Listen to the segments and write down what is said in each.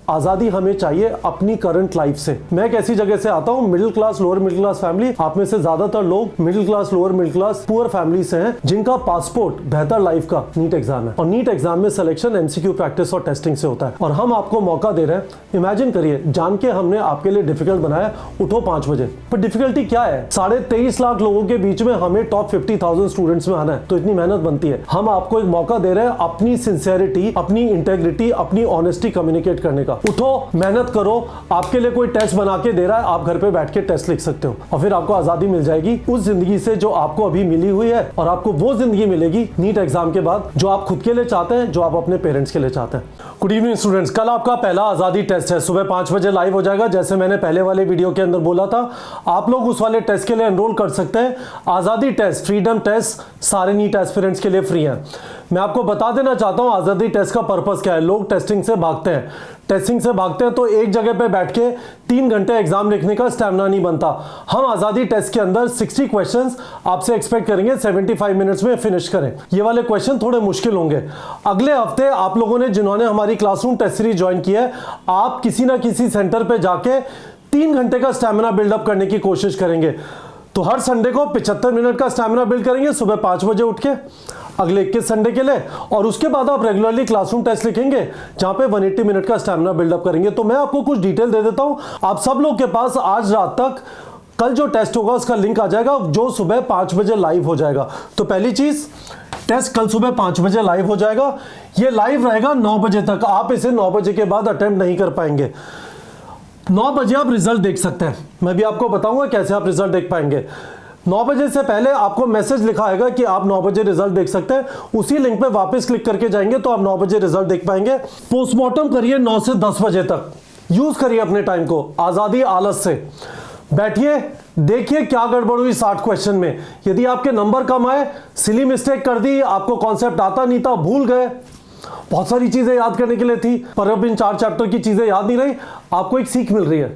आजादी हमें चाहिए अपनी करंट लाइफ से। मैं एक ऐसी जगह से आता हूँ, middle class lower middle class family. आप में से ज्यादातर लोग middle class lower middle class poor family से हैं, जिनका पासपोर्ट बेहतर लाइफ का नीट एग्जाम है। और नीट एग्जाम में सिलेक्शन एमसीक्यू प्रैक्टिस और टेस्टिंग से होता है, और हम आपको मौका दे रहे हैं। इमेजिन करिए, जान के हमने आपके लिए डिफिकल्ट बनाया, उठो 5 बजे। पर डिफिकल्टी क्या है? 23.5 लाख लोगों के बीच में हमें टॉप 50,000 स्टूडेंट्स में आना है, तो इतनी मेहनत बनती है। हम आपको एक मौका दे रहे हैं अपनी सिंसियरिटी, अपनी इंटेग्रिटी, अपनी ऑनेस्टी कम्युनिकेट करने का। उठो, मेहनत करो। आपके लिए कोई टेस्ट बना के दे रहा है, आप घर पे बैठ के टेस्ट लिख सकते हो, और फिर आपको आजादी मिल जाएगी उस जिंदगी से जो आपको अभी मिली हुई है। और आपको वो जिंदगी मिलेगी नीट एग्जाम के बाद जो आप खुद के लिए चाहते हैं, जो आप अपने पेरेंट्स के लिए चाहते हैं। गुड इवनिंग स्टूडेंट्स, कल आपका पहला आजादी टेस्ट है, सुबह 5 बजे लाइव हो जाएगा। जैसे मैंने पहले वाले वीडियो के अंदर बोला था, आप लोग उस वाले टेस्ट के लिए एनरोल कर सकते हैं। आजादी टेस्ट, फ्रीडम टेस्ट सारे नीट एस्पिरेंट्स के लिए फ्री है। मैं आपको बता देना चाहता हूं आजादी टेस्ट का पर्पस क्या है। लोग टेस्टिंग से भागते हैं, तो एक जगह पे बैठ के 3 घंटे एग्जाम लिखने का स्टैमिना नहीं बनता। हम आजादी टेस्ट के अंदर 60 क्वेश्चंस आपसे एक्सपेक्ट करेंगे 75 मिनट्स में फिनिश करें। ये वाले क्वेश्चन थोड़े मुश्किल होंगे। अगले हफ्ते आप लोगों ने जिन्होंने हमारी क्लासरूम टेस्ट सीरीज ज्वाइन की है, आप किसी ना किसी सेंटर पे जाके 3 घंटे का स्टैमिना बिल्डअप करने की कोशिश करेंगे। तो हर संडे को 75 मिनट का स्टैमिना बिल्ड करेंगे सुबह 5 बजे उठ के, अगले 21 संडे के लिए। और उसके बाद आप रेगुलरली क्लासरूम टेस्ट लिखेंगे, जहां पे 180 मिनट का स्टैमिना बिल्डअप करेंगे। तो मैं आपको कुछ डिटेल दे देता हूं। आप सब लोग के पास आज रात तक कल जो टेस्ट होगा उसका लिंक आ जाएगा, जो सुबह 5 बजे लाइव हो जाएगा। तो पहली चीज, टेस्ट कल सुबह 5 बजे लाइव हो जाएगा। ये लाइव रहेगा 9 बजे तक। आप इसे 9 बजे के बाद अटेम्प्ट नहीं कर पाएंगे। 9 बजे आप रिजल्ट देख सकते हैं। मैं भी आपको बताऊंगा कैसे आप रिजल्ट देख पाएंगे। 9 बजे से पहले आपको मैसेज लिखा आएगा कि आप 9 बजे रिजल्ट देख सकते हैं। उसी लिंक पे वापस क्लिक करके जाएंगे तो आप 9 बजे रिजल्ट देख पाएंगे। पोस्टमार्टम करिए 9 से 10 बजे तक। यूज करिए अपने टाइम को, आजादी आलस से। बैठिए, देखिए क्या गड़बड़ हुई 60 क्वेश्चन में। यदि आपके नंबर कम आए, सिली मिस्टेक कर दी, आपको कॉन्सेप्ट आता नहीं था, भूल गए, बहुत सारी चीजें याद करने के लिए थी, पर अब इन 4 चैप्टर की चीजें याद नहीं रही, आपको एक सीख मिल रही है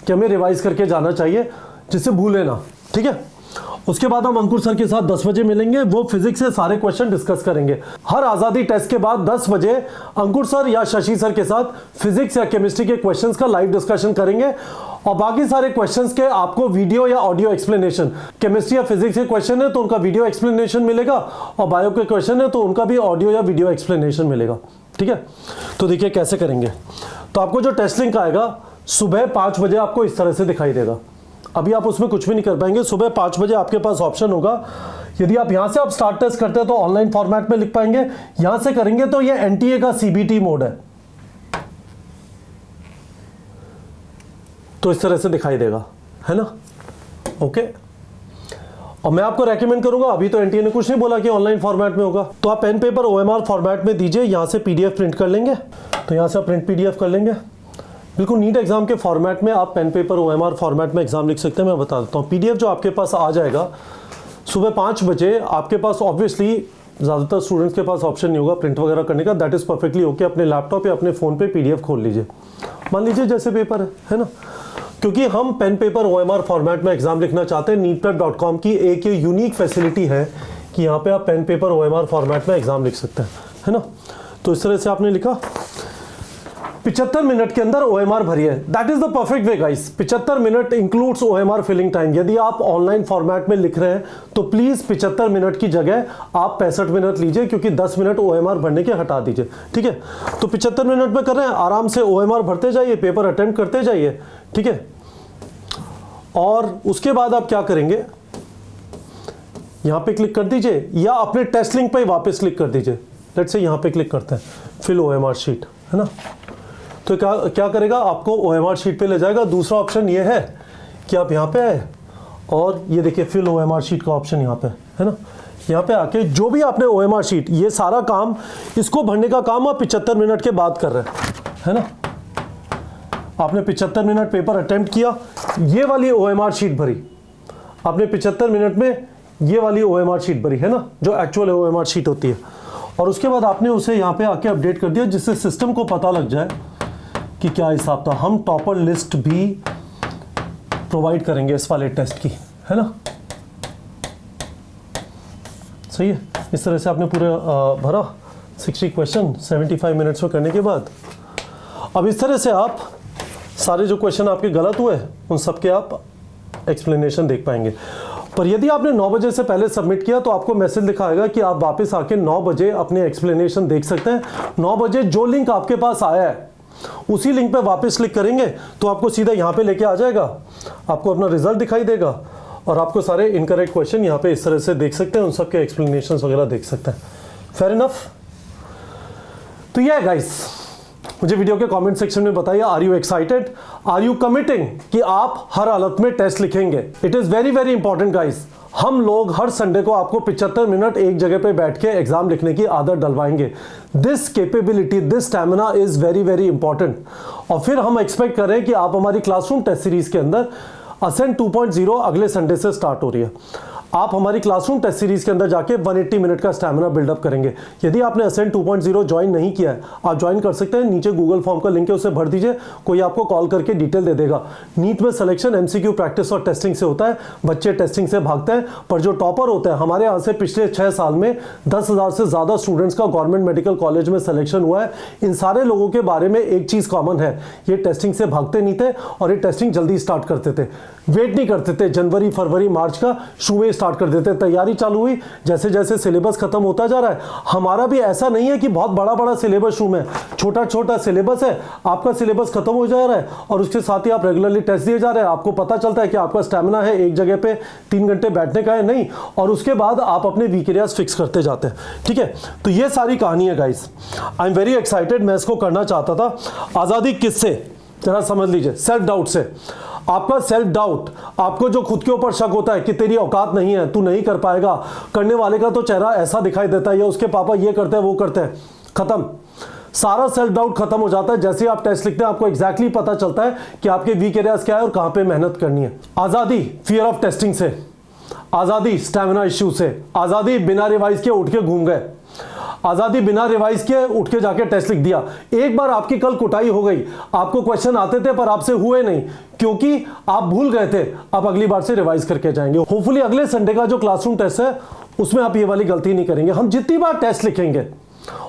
कि हमें रिवाइज करके जाना चाहिए, जिससे भूले ना। ठीक है, उसके बाद हम अंकुर सर के साथ 10 बजे मिलेंगे। वो फिजिक्स से सारे क्वेश्चन डिस्कस करेंगे। हर आजादी टेस्ट के बाद 10 बजे अंकुर सर या शशि सर के साथ फिजिक्स या केमिस्ट्री के क्वेश्चंस का लाइव डिस्कशन करेंगे, और बाकी सारे क्वेश्चंस के आपको वीडियो या ऑडियो एक्सप्लेनेशन। केमिस्ट्री या फिजिक्स के क्वेश्चन है तो उनका वीडियो एक्सप्लेनेशन मिलेगा, और बायो के क्वेश्चन है तो उनका भी ऑडियो या वीडियो एक्सप्लेनेशन मिलेगा। ठीक है, तो देखिए कैसे करेंगे। तो आपको जो टेस्ट लिंक आएगा सुबह 5 बजे आपको इस तरह से दिखाई देगा। अभी आप उसमें कुछ भी नहीं कर पाएंगे। सुबह 5 बजे आपके पास ऑप्शन होगा। यदि आप यहां से आप स्टार्ट टेस्ट करते हैं तो ऑनलाइन फॉर्मेट में लिख पाएंगे। यहां से करेंगे तो ये एनटीए का सीबीटी मोड है, तो इस तरह से दिखाई देगा, है ना। ओके, और मैं आपको रेकमेंड करूंगा, अभी तो एनटीए ने कुछ नहीं बोला कि ऑनलाइन फॉर्मेट में होगा, तो आप पेन पेपर ओएमआर फॉर्मेट में दीजिए। यहां से पीडीएफ प्रिंट कर लेंगे, तो यहां से आप प्रिंट पीडीएफ कर लेंगे। बिल्कुल नीट एग्जाम के फॉर्मेट में आप पेन पेपर ओएमआर फॉर्मेट में एग्जाम लिख सकते हैं। मैं बता देता हूँ, पीडीएफ जो आपके पास आ जाएगा सुबह 5 बजे, आपके पास ऑब्वियसली ज़्यादातर स्टूडेंट्स के पास ऑप्शन नहीं होगा प्रिंट वगैरह करने का। That is perfectly okay. अपने लैपटॉप या अपने फ़ोन पे पीडीएफ खोल लीजिए, मान लीजिए जैसे पेपर है ना। क्योंकि हम पेन पेपर ओएमआर फॉर्मेट में एग्जाम लिखना चाहते हैं। neetprep.com की एक यूनिक फैसिलिटी है कि यहाँ पे आप पेन पेपर ओएमआर फॉर्मेट में एग्जाम लिख सकते हैं, है ना। तो इस तरह से आपने लिखा, 75 मिनट के अंदर ओएमआर भरिए। That is the perfect way guys. 75 minute includes OMR filling time. यदि आप ऑनलाइन फॉर्मेट में लिख रहे हैं तो प्लीज 75 मिनट की जगह आप 65 मिनट लीजिए, क्योंकि 10 मिनट ओएमआर भरने के हटा दीजिए। ठीक है, तो 75 मिनट में कर रहे हैं, आराम से ओएमआर भरते जाइए, पेपर अटेम्प्ट करते जाइए। ठीक है, और उसके बाद आप क्या करेंगे, यहां पे क्लिक कर दीजिए या अपने टेस्ट लिंक पे वापस क्लिक कर दीजिए। लेट्स से यहां पे क्लिक करते हैं, फिल ओएमआर शीट, है ना। तो क्या करेगा, आपको ओएमआर शीट पे ले जाएगा। दूसरा ऑप्शन ये है कि आप यहाँ पे आए और ये देखिए फिल ओएमआर शीट का ऑप्शन यहाँ पे है ना। यहाँ पे आके जो भी आपने ओएमआर शीट, ये सारा काम, इसको भरने का काम आप 75 मिनट के बाद कर रहे हैं, है ना। आपने 75 मिनट पेपर अटेम्प्ट किया, ये वाली ओएमआर शीट भरी आपने 75 मिनट में, ये वाली ओएमआर शीट भरी, है ना, जो एक्चुअल ओएमआर शीट होती है। और उसके बाद आपने उसे यहाँ पे आके अपडेट कर दिया, जिससे सिस्टम को पता लग जाए कि क्या हिसाब था। हम टॉपर लिस्ट भी प्रोवाइड करेंगे इस वाले टेस्ट की, है ना। सही है, इस तरह से आपने पूरे भरा 60 क्वेश्चन 75 मिनट्स में करने के बाद। अब इस तरह से आप सारे जो क्वेश्चन आपके गलत हुए उन सब के आप एक्सप्लेनेशन देख पाएंगे। पर यदि आपने 9 बजे से पहले सबमिट किया तो आपको मैसेज दिखाएगा कि आप वापस आके 9 बजे अपने एक्सप्लेनेशन देख सकते हैं। 9 बजे जो लिंक आपके पास आया है उसी लिंक पे वापस क्लिक करेंगे तो आपको सीधा यहाँ पे लेके आ जाएगा, आपको अपना रिजल्ट दिखाई देगा और आपको सारे इनकरेक्ट क्वेश्चन यहाँ पे इस तरह से देख सकते हैं, उन सब के एक्सप्लेनेशन वगैरह देख सकते हैं। Fair enough. तो ये गाइस, मुझे वीडियो के कमेंट सेक्शन में बताइए, are you excited, are you committing कि आप हर हालत में टेस्ट लिखेंगे। It is very very important guys. हम लोग हर संडे को आपको 75 मिनट एक जगह पे बैठ के एग्जाम लिखने की आदत डलवाएंगे। This capability, this stamina is very very important. और फिर हम एक्सपेक्ट करें कि आप हमारी क्लासरूम टेस्ट सीरीज के अंदर असेंट 2.0 अगले संडे से स्टार्ट हो रही है। आप हमारी क्लासरूम टेस्ट सीरीज के अंदर जाके 180 मिनट का स्टैमिना बिल्डअप करेंगे। यदि आपने असेंट 2.0 ज्वाइन नहीं किया है, आप ज्वाइन कर सकते हैं। नीचे गूगल फॉर्म का लिंक है, उसे भर दीजिए, कोई आपको कॉल करके डिटेल दे देगा। नीट में सिलेक्शन एमसीक्यू प्रैक्टिस और टेस्टिंग से होता है। बच्चे टेस्टिंग से भागते हैं, पर जो टॉपर होते हैं, हमारे यहाँ से पिछले 6 साल में 10,000 से ज्यादा स्टूडेंट्स का गवर्नमेंट मेडिकल कॉलेज में सिलेक्शन हुआ है। इन सारे लोगों के बारे में एक चीज कॉमन है, ये टेस्टिंग से भागते नहीं थे और ये टेस्टिंग जल्दी स्टार्ट करते थे, वेट नहीं करते थे। जनवरी फरवरी मार्च का शुरू में स्टार्ट कर देते। तैयारी चालू हुई, जैसे जैसे सिलेबस खत्म होता जा रहा है। हमारा भी ऐसा नहीं है कि बहुत बड़ा बड़ा सिलेबस शुरू में, छोटा छोटा सिलेबस है। आपका सिलेबस खत्म हो जा रहा है और उसके साथ ही आप रेगुलरली टेस्ट दिए जा रहे हैं। आपको पता चलता है कि आपका स्टैमिना है एक जगह पे 3 घंटे बैठने का है नहीं, और उसके बाद आप अपने वीक एरियाज फिक्स करते जाते हैं। ठीक है, तो ये सारी कहानी है guys. I am very excited. मैं इसको करना चाहता था। आजादी किससे, जरा समझ लीजिए, सेल्फ डाउट से। आपका सेल्फ डाउट, आपको जो खुद के ऊपर शक होता है कि तेरी औकात नहीं है, तू नहीं कर पाएगा, करने वाले का तो चेहरा ऐसा दिखाई देता है, या उसके पापा ये करते हैं वो करते हैं, खत्म। सारा सेल्फ डाउट खत्म हो जाता है जैसे आप टेस्ट लिखते हैं। आपको एग्जैक्टली पता चलता है कि आपके वीक एरियाज क्या है और कहां पे मेहनत करनी है। आजादी फियर ऑफ टेस्टिंग से, आजादी स्टैमिना इश्यू से, आजादी बिना रिवाइज के उठ के घूम गए, आजादी बिना रिवाइज के उठ के जाके टेस्ट लिख दिया। एक बार आपकी कल कुटाई हो गई, आपको क्वेश्चन आते थे पर आपसे हुए नहीं क्योंकि आप भूल गए थे। आप अगली बार से रिवाइज करके जाएंगे। होपफुली अगले संडे का जो क्लासरूम टेस्ट है उसमें आप ये वाली गलती नहीं करेंगे। हम जितनी बार टेस्ट लिखेंगे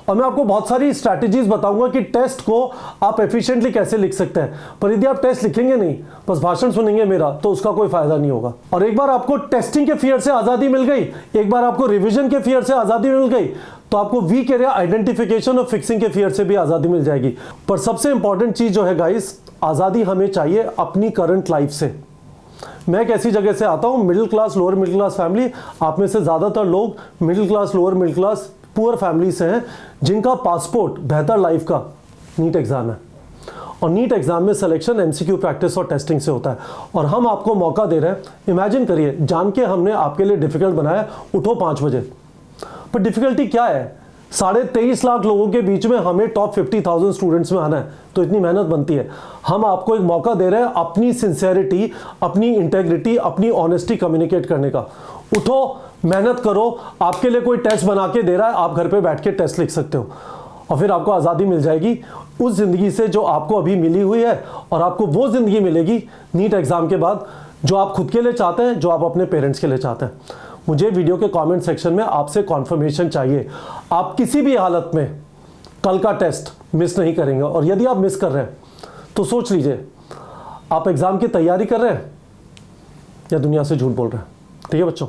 और मैं आपको बहुत सारी स्ट्रैटेजीज बताऊंगा कि टेस्ट को आप एफिशिएंटली कैसे लिख सकते हैं। पर यदि आप टेस्ट लिखेंगे नहीं, बस भाषण सुनेंगे मेरा, तो उसका कोई फायदा नहीं होगा। और एक बार आपको टेस्टिंग के फियर से आजादी मिल गई, एक बार आपको रिवीजन के फियर से आजादी मिल गई, तो आपको वीक एरिया आइडेंटिफिकेशन और फिक्सिंग के फियर से भी आजादी मिल जाएगी। पर सबसे इंपॉर्टेंट चीज जो है गाइस, आजादी हमें चाहिए अपनी करंट लाइफ से। मैं एक ऐसी जगह से आता हूं, middle class lower middle class family. आप में से ज्यादातर लोग middle class lower middle class poor family से हैं, जिनका पासपोर्ट बेहतर लाइफ का नीट एग्जाम है। और नीट एग्जाम में सिलेक्शन एमसीक्यू प्रैक्टिस और टेस्टिंग से होता है। और हम आपको मौका दे रहे हैं। इमेजिन करिए, जान के हमने आपके लिए डिफिकल्ट बनाया, उठो 5 बजे। पर डिफिकल्टी क्या है, 23.5 लाख लोगों के बीच में हमें टॉप 50,000 स्टूडेंट्स में आना है, तो इतनी मेहनत बनती है। हम आपको एक मौका दे रहे हैं अपनी सिंसेरिटी, अपनी इंटेग्रिटी, अपनी ऑनेस्टी कम्युनिकेट करने का। उठो, मेहनत करो। आपके लिए कोई टेस्ट बना के दे रहा है, आप घर पे बैठ के टेस्ट लिख सकते हो और फिर आपको आज़ादी मिल जाएगी उस ज़िंदगी से जो आपको अभी मिली हुई है। और आपको वो ज़िंदगी मिलेगी नीट एग्ज़ाम के बाद जो आप खुद के लिए चाहते हैं, जो आप अपने पेरेंट्स के लिए चाहते हैं। मुझे वीडियो के कमेंट सेक्शन में आपसे कॉन्फर्मेशन चाहिए। आप किसी भी हालत में कल का टेस्ट मिस नहीं करेंगे। और यदि आप मिस कर रहे हैं तो सोच लीजिए, आप एग्ज़ाम की तैयारी कर रहे हैं या दुनिया से झूठ बोल रहे हैं। ठीक है बच्चों।